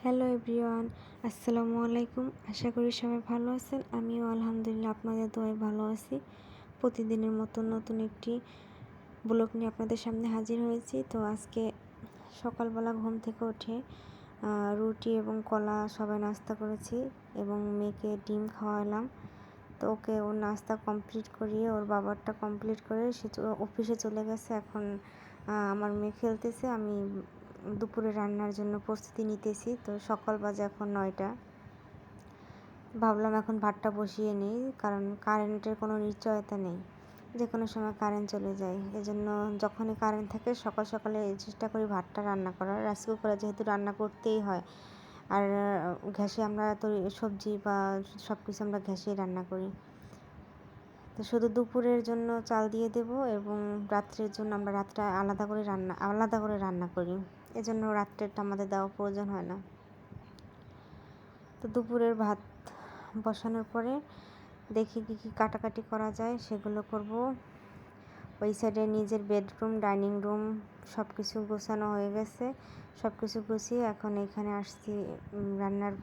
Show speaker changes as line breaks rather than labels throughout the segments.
Hello everyone, আসসালামু আলাইকুম। আশা করি সবাই ভালো আছেন। আমিও আলহামদুলিল্লাহ আপনাদের দোয়ায় ভালো আছি। প্রতিদিনের মতন নতুন একটি ব্লগ নিয়ে আপনাদের সামনে হাজির হয়েছি। তো আজকে সকালবেলা ঘুম থেকে উঠে রুটি এবং কলা সবাই নাস্তা করেছি এবং মেয়েকে ডিম খাওয়ালাম। তো ওকে ওর নাস্তা কমপ্লিট করিয়ে ওর বাবারটা কমপ্লিট করে সে অফিসে চলে গেছে। এখন আমার মেয়ে খেলতেছে, আমি দুপুরে রান্নার জন্য প্রস্তুতি নিতেছি। তো সকাল বাজে এখন 9টা। ভাবলাম এখন ভাতটা বসিয়ে নিই, কারণ কারেন্টের কোনো নিশ্চয়তা নেই, যে কোনো সময় কারেন্ট চলে যায়। এজন্য যখনই কারেন্ট থাকে সকাল সকালে চেষ্টা করি ভাতটা রান্না করার। রাইস কুকারে যেহেতু রান্না করতেই হয়, আর গ্যাসে আমরা তো সবজি বা সব কিছু আমরা গ্যাসেই রান্না করি। তো শুধু দুপুরের জন্য চাল দিয়ে দেব এবং রাত্রের জন্য আমরা রাতটা আলাদা করে রান্না করি। এজন্য রাত্রেরটা আমাদের দেওয়া প্রয়োজন হয় না। তো দুপুরের ভাত বসানোর পরে দেখি কী কাটাকাটি করা যায় সেগুলো করব। ওই সাইডে নিজের বেডরুম, ডাইনিং রুম সব কিছু গোছানো হয়ে গেছে। সব কিছু গুছিয়ে এখন এখানে আসছি রান্নার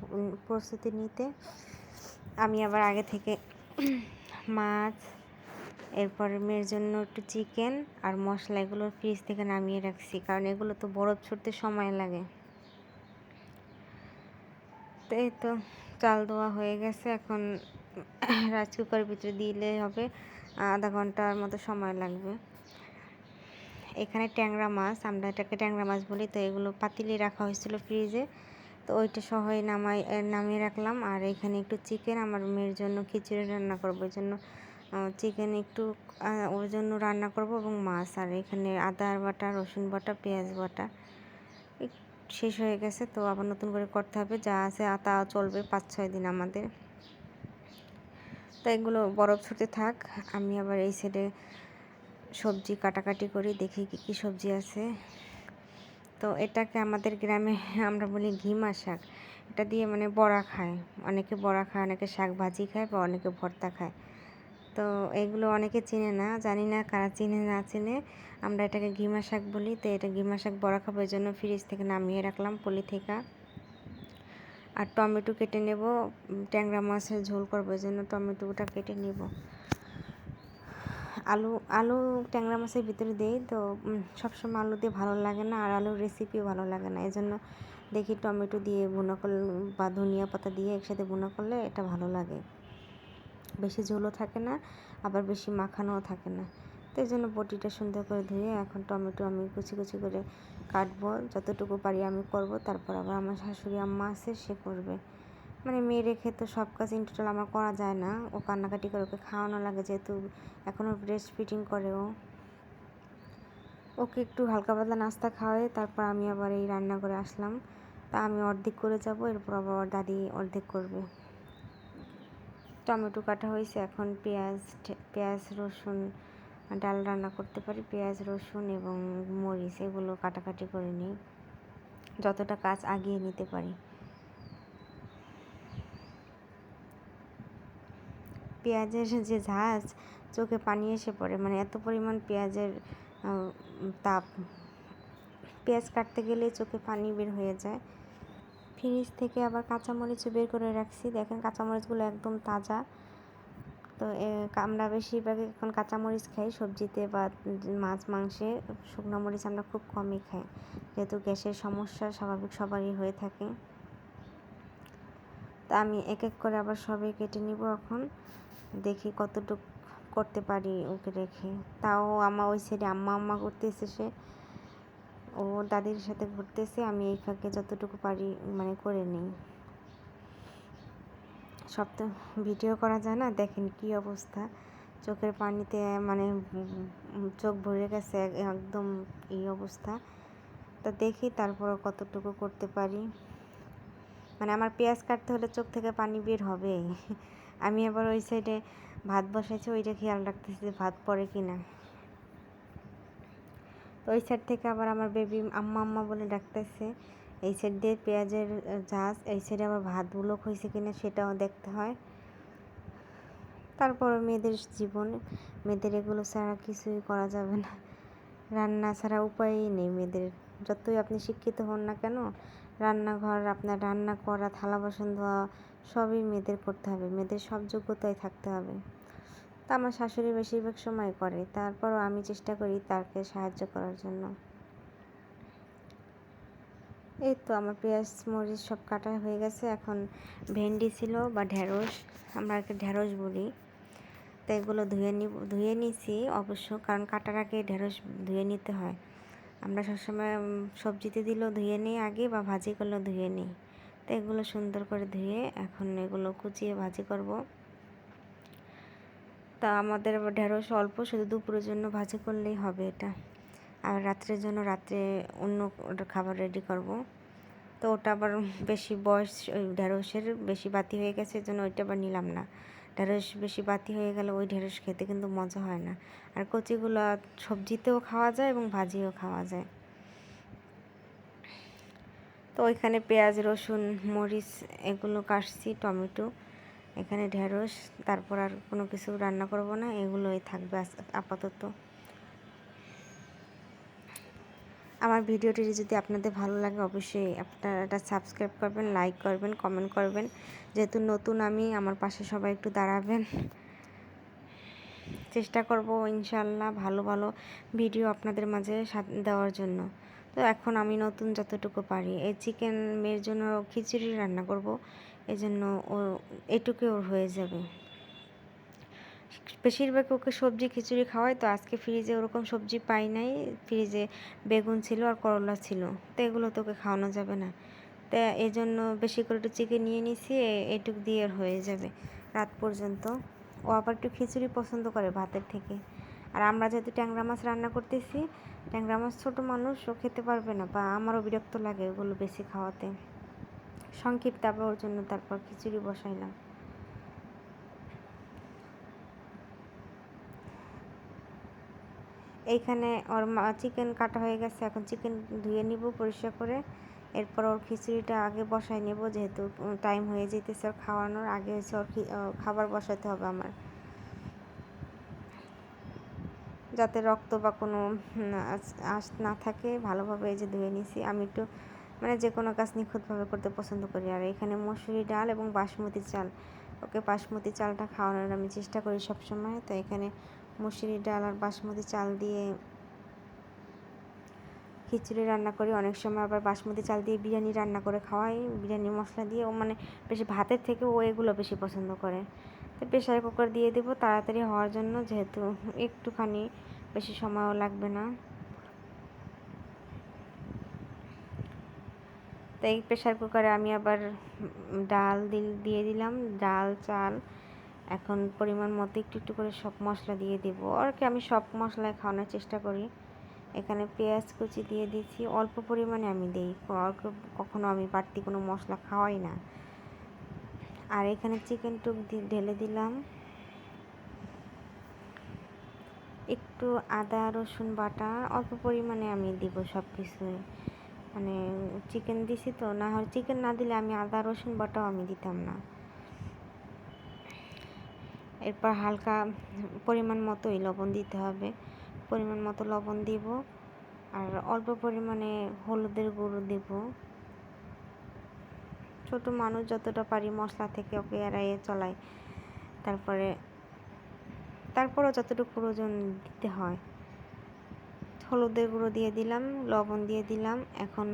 প্রস্তুতি নিতে। আমি আবার আগে থেকে মাছ, এরপর মেয়ের জন্য একটু চিকেন আর মশলা এগুলো ফ্রিজ থেকে নামিয়ে রাখছি, কারণ এগুলো তো বরফ ছুটতে সময় লাগে। তো এই তো চাল দেওয়া হয়ে গেছে, এখন রাইস কুকারের ভিতরে দিলে হবে। আধা ঘন্টার মতো সময় লাগবে। এখানে ট্যাংরা মাছ, আমরা এটাকে ট্যাংরা মাছ বলি। তো এগুলো পাতিলে রাখা হয়েছিল ফ্রিজে, তো ওইটা সহই নামিয়ে রাখলাম। আর এখানে একটু চিকেন, আমার মেয়ের জন্য খিচুড়ি রান্না করবো, ওই জন্য চিকেন একটু ওর জন্য রান্না করব এবং মাছ। আর এখানে আদা বাটা, রসুন বাটা, পেঁয়াজ বাটা শেষ হয়ে গেছে, তো আবার নতুন করে করতে হবে। যা আছে তা চলবে 5-6 দিন আমাদের। তো এগুলো বরফ ছুটে থাক, আমি আবার এই সাইডে সবজি কাটাকাটি করি, দেখি কী সবজি আছে। তো এটাকে আমাদের গ্রামে আমরা বলি ঘিমা শাক। এটা দিয়ে মানে বড়া খায়, অনেকে বড়া খায়, অনেকে শাক ভাজি খায়, বা অনেকে ভর্তা খায়। তো এগুলো অনেকে চিনে না, জানি না কারা চিনে না চিনে। আমরা এটাকে ঘিমা শাক বলি। তো এটা ঘিমা শাক বড়া খাবো, এই জন্য ফ্রিজ থেকে নামিয়ে রাখলাম পলি থেকে। আর টমেটো কেটে নেব, ট্যাংরা মাছের ঝোল করবো, এই জন্য টমেটোটা কেটে নেব। আলু ট্যাংরা মাছের ভিতরে দেই, তো সবসময় আলু দিয়ে ভালো লাগে না, আর আলুর রেসিপিও ভালো লাগে না। এই জন্য দেখি টমেটো দিয়ে ভুনা করলে বা ধনিয়া পাতা দিয়ে একসাথে ভুনা করলে এটা ভালো লাগে। বেশি ঝোলও থাকে না, আবার বেশি মাখানোও থাকে না। তো এই জন্য বটিটা সুন্দর করে ধুয়ে এখন টমেটো আমি কুচি কুচি করে কাটবো, যতটুকু পারি আমি করব। তারপর আবার আমার শাশুড়ি আম্মা আছে, সে করবে। মানে মেয়ে রেখে তো সব কাজ ইন টোটাল আমার করা যায় না। ও কান্নাকাটি করে, ওকে খাওয়ানো লাগে, যেহেতু এখনও ব্রেস্ট ফিডিং করে ও। ওকে একটু হালকা পাতলা নাস্তা খাওয়াই, তারপর আমি আবার এই রান্না করে আসলাম। তা আমি অর্ধেক করে যাব, এরপর আবার দাদি অর্ধেক করবে। টমেটো কাটা হয়েছে, এখন পেঁয়াজ রসুন ডাল রান্না করতে পারি। পেঁয়াজ রসুন এবং মরিচ এগুলো কাটাকাটি করে নিই, যতটা কাজ আগিয়ে নিতে পারি। পেঁয়াজের যে ঝাঁজ, চোখে পানি এসে পড়ে, মানে এত পরিমাণ পেঁয়াজের তাপ। পেঁয়াজ কাটতে গেলে চোখে পানি বের হয়ে যায়। ফ্রিজ থেকে আবার কাঁচামরিচও বের করে রাখছি, দেখেন কাঁচামরিচগুলো একদম তাজা। তো আমরা বেশিরভাগই এখন কাঁচামরিচ খাই সবজিতে বা মাছ মাংসে। শুকনো মরিচ আমরা খুব কমই খাই, যেহেতু গ্যাসের সমস্যা স্বাভাবিক সবারই হয়ে থাকে। তা আমি এক এক করে আবার সবই কেটে নিব। এখন দেখি কতটুকু করতে পারি ওকে রেখে। তাও আমার ওই সাইডে আম্মা করতেছে, সে ও দাদির সাথে ঘুরতেছে, আমি এই ফাঁকে যতটুকু পারি মানে করে নিই। সব তো ভিডিও করা যায় না, দেখেন কি অবস্থা, চোখের পানিতে মানে চোখ ভরে গেছে একদম এই অবস্থা। তো দেখি তারপর কতটুকু করতে পারি। মানে আমার পেঁয়াজ কাটতে হলে চোখ থেকে পানি বের হবে। আমি আবার ওই সাইডে ভাত বসাইছি, ওইটা খেয়াল রাখতেছি যে ভাত পড়ে কি না। তো ওই সাইড থেকে আবার আমার বেবি আম্মা বলে ডাকতেছে। এই সাইড দিয়ে পেঁয়াজের ঝাঁজ, এই সাইডে আবার ভাতগুলো হয়েছে কিনা সেটাও দেখতে হয়। তারপর মেয়েদের জীবন, মেয়েদের এগুলো ছাড়া কিছুই করা যাবে না। রান্না ছাড়া উপায়ই নেই মেয়েদের। যতই আপনি শিক্ষিত হন না কেন, রান্নাঘর আপনার রান্না করা, থালা বাসন ধোয়া সবই মেয়েদের করতে হবে, মেয়েদের সব যোগ্যতাই থাকতে হবে। তা আমার শাশুড়ি বেশিরভাগ সময় করে, তারপরও আমি চেষ্টা করি তাকে সাহায্য করার জন্য। এই তো আমার পেঁয়াজ মরিচ সব কাটা হয়ে গেছে। এখন ভেন্ডি ছিল বা ঢেঁড়স, আমরা একটা ঢেঁড়স বলি, তো এগুলো ধুয়ে নিছি অবশ্য, কারণ কাটার আগে ঢেঁড়স ধুয়ে নিতে হয়। আমরা সবসময় সবজিতে দিলেও ধুয়ে নিই আগে, বা ভাজি করলেও ধুয়ে নিই। তো এগুলো সুন্দর করে ধুয়ে এখন এগুলো কুচিয়ে ভাজি করব। তা আমাদের ঢেঁড়স অল্প, শুধু দুপুরের জন্য ভাজি করলেই হবে এটা। আর রাত্রের জন্য রাত্রে অন্য খাবার রেডি করব। তো ওটা আবার বেশি বয়স, ওই ঢেঁড়সের বেশি বাতি হয়ে গেছে, এই জন্য ওইটা আবার নিলাম না। ঢেঁড়স বেশি বাতি হয়ে গেলে ওই ঢেঁড়স খেতে কিন্তু মজা হয় না। আর কচিগুলো সবজিতেও খাওয়া যায় এবং ভাজিও খাওয়া যায়। তো ওইখানে পেঁয়াজ রসুন মরিচ এগুলো কাটছি, টমেটো, এখানে ঢেঁড়স, তারপর আর কোনো কিছু রান্না করব না, এগুলোই থাকবে আপাতত। আমার ভিডিওটি যদি আপনাদের ভালো লাগে অবশ্যই আপনারা এটা সাবস্ক্রাইব করবেন, লাইক করবেন, কমেন্ট করবেন। যেহেতু নতুন আমি, আমার পাশে সবাই একটু দাঁড়াবেন। চেষ্টা করব ইনশাল্লাহ ভালো ভালো ভিডিও আপনাদের মাঝে দেওয়ার জন্য। তো এখন আমি নতুন যতটুকু পারি, এই চিকেন মেয়ের জন্য খিচুড়ি রান্না করব, এই জন্য ও এটুকু ওর হয়ে যাবে। বেশিরভাগ ওকে সবজি খিচুড়ি খাওয়াই, তো আজকে ফ্রিজে ওরকম সবজি পাই নাই, ফ্রিজে বেগুন ছিল আর করলা ছিল, তো এগুলো তো ওকে খাওয়ানো যাবে না। তো এই জন্য বেশি করে একটু চিকেন নিয়ে নিছি, এটুক দিয়ে আর হয়ে যাবে রাত পর্যন্ত। ও আবার একটু খিচুড়ি পছন্দ করে ভাতের থেকে। আর আমরা যেহেতু ট্যাংরা মাছ রান্না করতেছি, ট্যাংরা মাছ ছোটো মানুষ, ও খেতে পারবে না, বা আমারও বিরক্ত লাগে ওগুলো বেশি খাওয়াতে। সংক্ষিপ্ত আবার ওর জন্য তারপর খিচুড়ি বসাইলাম। এইখানে ওর চিকেন কাটা হয়ে গেছে, এখন চিকেন ধুয়ে নিব পরিষ্কার করে, এরপর ওর খিচুড়িটা আগে বসাই নেব, যেহেতু টাইম হয়ে যেতেছে ওর খাওয়ানোর আগে, হচ্ছে ওর খাবার বসাতে হবে আমার, যাতে রক্ত বা কোনো আঁশ না থাকে। ভালোভাবে এই যে ধুয়ে নিছি। আমি একটু মানে যে কোনো কাজ নিখুঁতভাবে করতে পছন্দ করি। আর এখানে মসুরি ডাল এবং বাসমতি চাল, ওকে বাসমতি চালটা খাওয়ানোর আমি চেষ্টা করি সবসময়। তো এখানে মসুরি ডাল আর বাসমতি চাল দিয়ে খিচুড়ি রান্না করি, অনেক সময় আবার বাসমতি চাল দিয়ে বিরিয়ানি রান্না করে খাওয়াই, বিরিয়ানি মশলা দিয়ে। ও মানে বেশি ভাতের থেকে ও এগুলো বেশি পছন্দ করে। তো প্রেশার কুকার দিয়ে দেবো তাড়াতাড়ি হওয়ার জন্য, যেহেতু একটুখানি বেশি সময়ও লাগবে না। তো এই প্রেশার কুকারে আমি আবার ডাল দিয়ে দিলাম, ডাল চাল, এখন পরিমাণ মতো একটু একটু করে সব মশলা দিয়ে দেবো। আর কি আমি সব মশলায় খাওয়ানোর চেষ্টা করি। এখানে পেঁয়াজ কুচি দিয়ে দিচ্ছি, অল্প পরিমাণে আমি দিই, কখনো আমি বাড়তি কোনো মশলা খাওয়াই না। আর এখানে চিকেন টুক ঢেলে দিলাম, একটু আদা রসুন বাটা অল্প পরিমাণে আমি দিব সব কিছুই, মানে চিকেন দিছি তো, না হয় চিকেন না দিলে আমি আদা রসুন বাটাও আমি দিতাম না। এরপর হালকা পরিমাণ মতোই লবণ দিতে হবে, পরিমাণ মতো লবণ দিব, আর অল্প পরিমাণে হলুদের গুঁড়ো দেব। ছোট মানুষ যতটা পারি মশলা থেকে ওকে এড়াইয়ে চলাই, তারপরও যতটুকু প্রয়োজন দিতে হয়। হলুদের গুঁড়ো দিয়ে দিলাম, লবণ দিয়ে দিলাম। এখন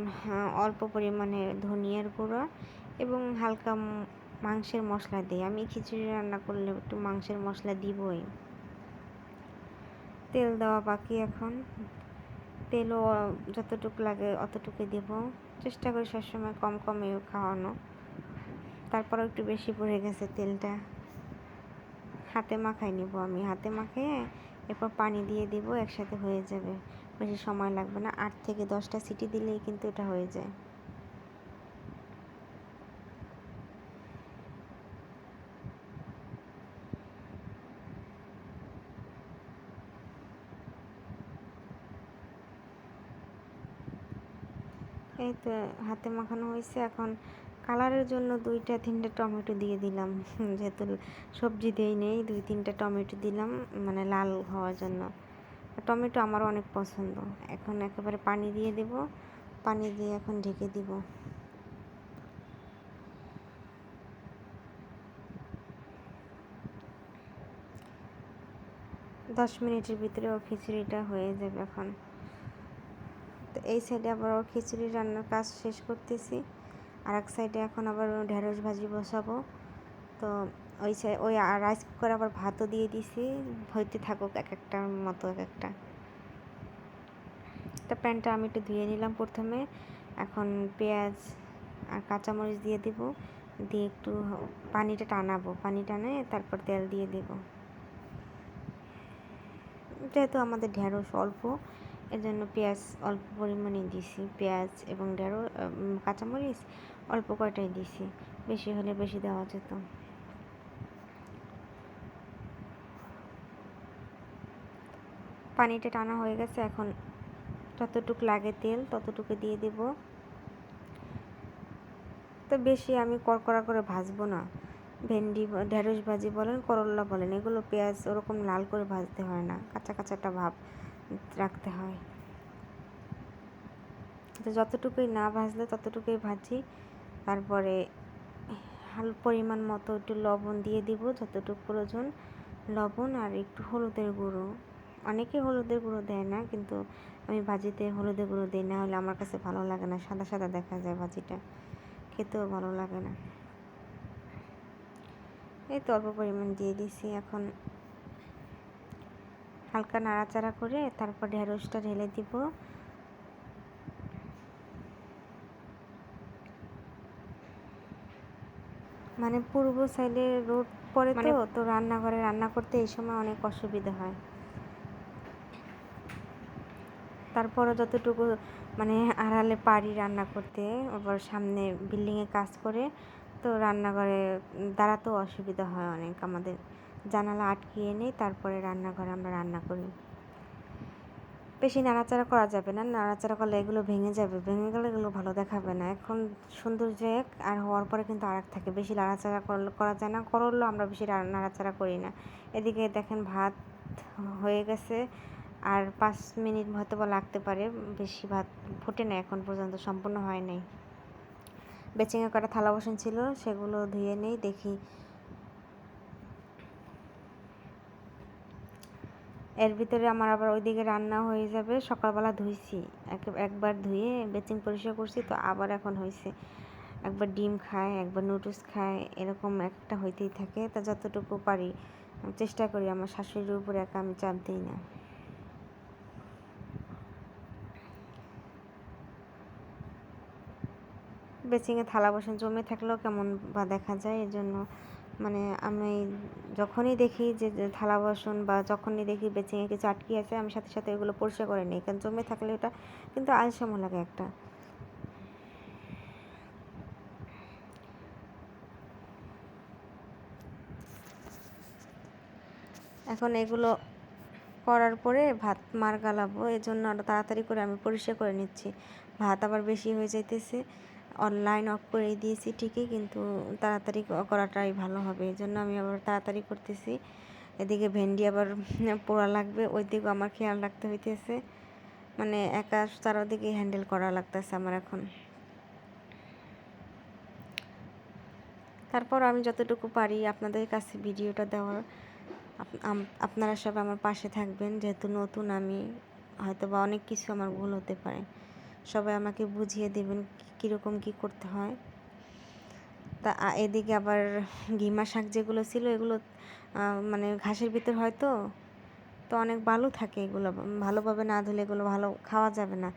অল্প পরিমাণে ধনিয়ার গুঁড়ো এবং হালকা মাংসের মশলা দিই। আমি খিচুড়ি রান্না করলে একটু মাংসের মশলা দিবই। তেল দেওয়া বাকি, এখন তেলও যতটুকু লাগে অতটুকু দেব। চেষ্টা করি সবসময় কম কমে খাওয়ানো, তারপরও একটু বেশি পড়ে গেছে তেলটা। হাতে মাখাই নিব, আমি হাতে মাখিয়ে এরপর পানি দিয়ে দিব, একসাথে হয়ে যাবে, বেশি সময় লাগবে না। 8 থেকে 10টা সিটি দিলেই কিন্তু এটা হয়ে যায়। এই তো হাতে মাখানো হয়েছে। এখন কালারের জন্য 2-3টা টমেটো দিয়ে দিলাম, যেহেতু সবজি দেই নেই, 2-3টা টমেটো দিলাম, মানে লাল হওয়ার জন্য। টমেটো আমার অনেক পছন্দ। এখন একেবারে পানি দিয়ে দেব, পানি দিয়ে এখন ঢেকে দিব। 10 মিনিটের ভিতরে ওর খিচুড়িটা হয়ে যাবে এখন। তো এই সাইডে আবার ওর খিচুড়ি রান্নার কাজ শেষ করতেছি, আর এক সাইডে এখন আবার ঢেঁড়স ভাজি বসাবো। তো ওই রাইস কুকারে আবার ভাতও দিয়ে দিছি, হইতে থাকুক এক একটার মতো এক একটা। তো প্যানটা আমি একটু ধুয়ে নিলাম প্রথমে। এখন পেঁয়াজ আর কাঁচামরিচ দিয়ে দিব, দিয়ে একটু পানিটা টানাবো, পানি টানে তারপর তেল দিয়ে দেব। যেহেতু আমাদের ঢেঁড়স অল্প, এর জন্য পেঁয়াজ অল্প পরিমাণে দিছি, পেঁয়াজ এবং কাঁচামরিচ অল্প কয়টাই দিছি, বেশি হলে বেশি দেওয়া যেত। পানিটা টানা হয়ে গেছে, এখন যতটুকু লাগে তেল ততটুকু দিয়ে দেব। তো বেশি আমি কড়কড়া করে ভাজবো না। ভেন্ডি ঢেঁড়স ভাজি বলেন, করল্লা বলেন, এগুলো পেঁয়াজ ওরকম লাল করে ভাজতে হয় না, কাঁচা কাঁচাটা ভাব রাখতে হয়। তো যতটুকুই না ভাজলে ততটুকুই ভাজি। তারপরে পরিমাণ মতো একটু লবণ দিয়ে দিব, যতটুকু প্রয়োজন লবণ, আর একটু হলুদের গুঁড়ো। অনেকে হলুদের গুঁড়ো দেয় না, কিন্তু আমি ভাজিতে হলুদের গুঁড়ো দিই, না হলে আমার কাছে ভালো লাগে না, সাদা সাদা দেখা যায় ভাজিটা, খেতেও ভালো লাগে না। এই তো অল্প পরিমাণ দিয়ে দিছি। এখন হালকা নাড়াচাড়া করে তারপর ঢেঁড়সটা ঢেলে দিব। মানে পূর্ব সাইডে রোড পড়ে, তো রান্নাঘরে রান্না করতে এই সময় অনেক অসুবিধা হয়। তারপরও যতটুকু মানে আড়ালে পারি রান্না করতে, আবার সামনে বিল্ডিংয়ে কাজ করে, তো রান্নাঘরে দাঁড়াতেও অসুবিধা হয় অনেক আমাদের, জানালা আটকিয়ে নেই, তারপরে রান্নাঘরে আমরা রান্না করি। বেশি নাড়াচাড়া করা যাবে না, নাড়াচাড়া করলে এগুলো ভেঙে যাবে, ভেঙে গেলে এগুলো ভালো দেখাবে না। এখন সৌন্দর্য এক, আর হওয়ার পরে কিন্তু আর এক থাকে, বেশি নাড়াচাড়া করা যায় না, করলেও আমরা বেশি নাড়াচাড়া করি না। এদিকে দেখেন ভাত হয়ে গেছে, আর 5 মিনিট হয়তো বা লাগতে পারে, বেশি ভাত ফোটে না এখন পর্যন্ত, সম্পূর্ণ হয় নাই। বেচিংয়ে কটা থালা বাসন ছিল, সেগুলো ধুয়ে নেই, দেখি এর ভিতরে আমার আবার ওইদিকে রান্না হয়ে যাবে। সকালবেলা ধুইছি, একবার ধুয়ে বেচিং পরিষ্কার করছি, তো আবার এখন হয়েছে, একবার ডিম খায়, একবার নুডলস খায়, এরকম একটা হইতেই থাকে। তা যতটুকু পারি চেষ্টা করি, আমার শাশুড়ির উপরে একা আমি চাপ দিই না। বেচিংয়ে থালা বাসন জমে থাকলেও কেমন বা দেখা যায়, এজন্য মানে আমি যখনই দেখি যে থালা বাসন বা যখনই দেখি বেচিংয়ে কিছু আটকে আছে, আমি সাথে সাথে এগুলো পরিষ্কার করে নিই, কারণ জমে থাকলে ওটা কিন্তু আলসামো লাগে একটা। এখন এগুলো করার পরে ভাত মার গালাবো, এজন্য আরও তাড়াতাড়ি করে আমি পরিষ্কার করে নিচ্ছি। ভাত আবার বেশি হয়ে যাইতেছে, অনলাইন অফ করে দিয়েছি ঠিকই, কিন্তু তাড়াতাড়ি করাটাই ভালো হবে, এই জন্য আমি আবার তাড়াতাড়ি করতেছি। এদিকে ভেন্ডি আবার পোড়া লাগবে, ওই দিকেও আমার খেয়াল রাখতে হইতেছে, মানে একা চারদিকে হ্যান্ডেল করা লাগতেছে আমার এখন। তারপর আমি যতটুকু পারি আপনাদের কাছে ভিডিওটা দেওয়ার, আপনারা সবাই আমার পাশে থাকবেন, যেহেতু নতুন আমি, হয়তো বা অনেক কিছু আমার ভুল হতে পারে, সবাই আমাকে বুঝিয়ে দেবেন কীরকম কী করতে হয়। তা এদিকে আবার ঘিমা শাক যেগুলো ছিল, এগুলো মানে ঘাসের ভিতর হয়তো, তো অনেক বালু থাকে, এগুলো ভালোভাবে না ধুলে এগুলো ভালো খাওয়া যাবে না,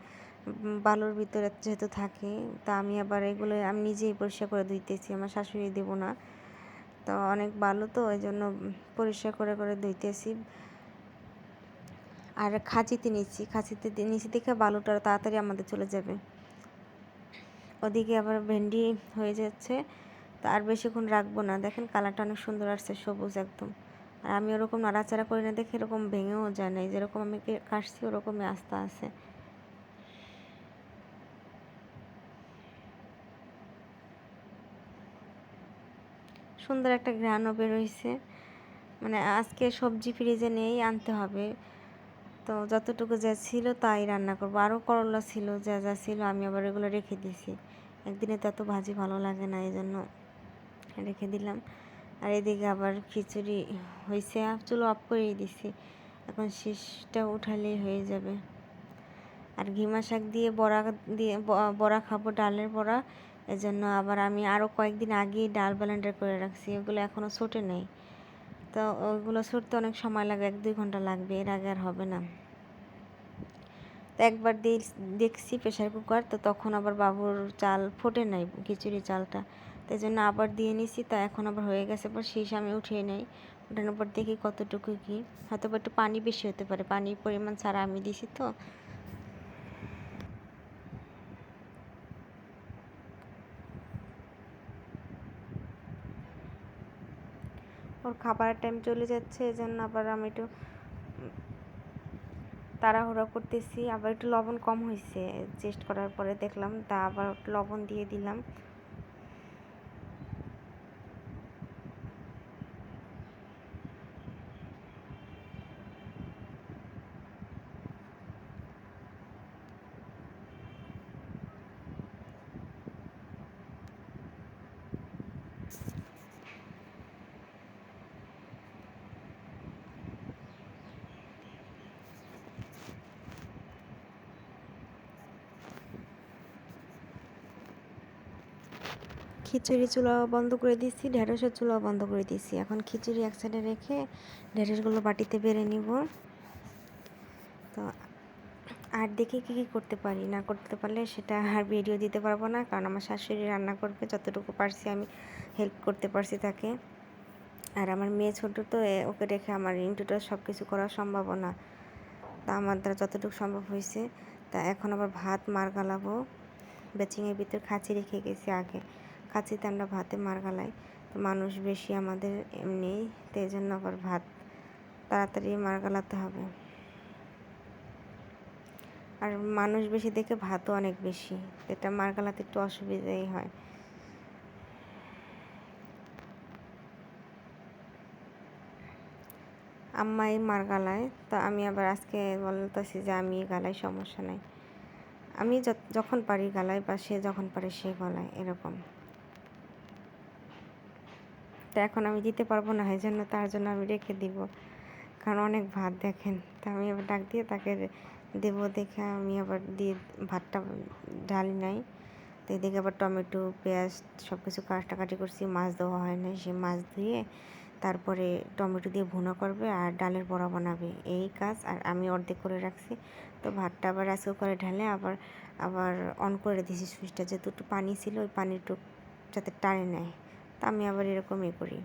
বালুর ভিতরে যেহেতু থাকে। তা আমি আবার এগুলো আমি নিজেই পরিষ্কার করে ধুইতেছি, আমার শাশুড়ি দেবো না, তো অনেক বালু, তো ওই জন্য পরিষ্কার করে করে ধুইতেছি। আর খাঁচিতে নিচ্ছি, খাঁচিতে নিচে দেখে বালুটা তাড়াতাড়ি আমাদের চলে যাবে। ওদিকে আবার ভেন্ডি হয়ে যাচ্ছে, তো আর বেশিক্ষণ রাখবো না। দেখেন কালারটা অনেক সুন্দর আসছে, সবুজ একদম। আর আমি ওরকম নাড়াচাড়া করি না দেখে এরকম ভেঙেও যায় না, যেরকম আমি কাটছি ওরকমই আস্তে আছে। সুন্দর একটা ঘ্রাণও বেরোইছে, মানে আজকে সবজি ফ্রিজে নেই, আনতে হবে। তো যতটুকু যা ছিল তাই রান্না করবো, আরও করলা ছিল, যা যা ছিল আমি আবার এগুলো রেখে দিয়েছি, একদিনে তো এত ভাজি ভালো লাগে না, এই জন্য রেখে দিলাম। আর এদিকে আবার খিচুড়ি হয়েছে, চুলো অফ করেই দিছি, এখন শীষটা উঠালেই হয়ে যাবে। আর ঘিমা শাক দিয়ে বড়া খাবো, ডালের বড়া। এজন্য আবার আমি আরও কয়েকদিন আগেই ডাল ব্লেন্ডার করে রাখছি, ওগুলো এখনও ছোটে নেই। তো ওইগুলো ছুটতে অনেক সময় লাগে, 1-2 ঘন্টা লাগবে, এর আগে আর হবে না। তো একবার দেখছি প্রেশার কুকার, তো তখন আবার বাবুর চাল ফোটে নাই, খিচুড়ি চালটা, তাই জন্য আবার দিয়ে নিছি। তা এখন আবার হয়ে গেছে, পর শীষ আমি উঠিয়ে নেই। উঠানোর পর দেখি কতটুকু কি, হয়তো একটু পানি বেশি হতে পারে, পানির পরিমাণ ছাড়া আমি দিছি তো। ওর খাবারের টাইম চলে যাচ্ছে, এজন্য আবার আমি একটু তাড়াহুড়া করতেছি। আবার একটু লবণ কম হয়েছে, টেস্ট করার পরে দেখলাম, তা আবার লবণ দিয়ে দিলাম। খিচুড়ি চুলাও বন্ধ করে দিয়েছি, ঢেঁড়সের চুলাও বন্ধ করে দিয়েছি। এখন খিচুড়ি এক সাইডে রেখে ঢেঁড়সগুলো বাটিতে বেড়ে নিব। তো আর দেখি কী কী করতে পারি, না করতে পারলে সেটা আর ভিডিও দিতে পারবো না, কারণ আমার শাশুড়ি রান্না করবে, যতটুকু পারছি আমি হেল্প করতে পারছি তাকে। আর আমার মেয়ে ছোটো, তো ওকে রেখে আমার ইনটুটা সব কিছু করা সম্ভব না। তা আমার দ্বারা যতটুকু সম্ভব হয়েছে। তা এখন আবার ভাত মার গালাবো। বেচিংয়ের ভিতর খাঁচি রেখে গেছি আগে, খাঁচিতে আমরা ভাতে মার গালাই। তো মানুষ বেশি আমাদের এমনি, তো এই জন্য আবার ভাত তাড়াতাড়ি মার গালাতে হবে। আর মানুষ বেশি দেখে ভাতও অনেক বেশি, এটা মার গালাতে একটু অসুবিধাই হয়। আম্মাই মার গালায়, তো আমি আবার আজকে বলতেছি যে আমি গালাই, সমস্যা নাই, আমি যখন পারি গালাই, বা সে যখন পারে সে গলায়, এরকম। তো এখন আমি দিতে পারবো না, এই জন্য তার জন্য আমি রেখে দিব, কারণ অনেক ভাত দেখেন। তা আমি আবার ডাক দিয়ে তাকে দেবো, দেখে আমি আবার দিয়ে ভাতটা ঢালি নাই। তো এদিকে আবার টমেটো পেঁয়াজ সব কিছু কাটাকাটি করছি, মাছ দেওয়া হয় নাই, সে মাছ ধুয়ে তারপরে টমেটো দিয়ে ভুনা করবে আর ডালের বড়া বানাবে, এই কাজ। আর আমি অর্ধেক করে রাখছি। তো ভাতটা আবার রাইস কুকারে ঢালে আবার আবার অন করে দিয়েছি সুইচটা, যেহেতু একটু পানি ছিল, ওই পানিটুক যাতে টানে নেয়। তা আমি আবার এরকমই করি।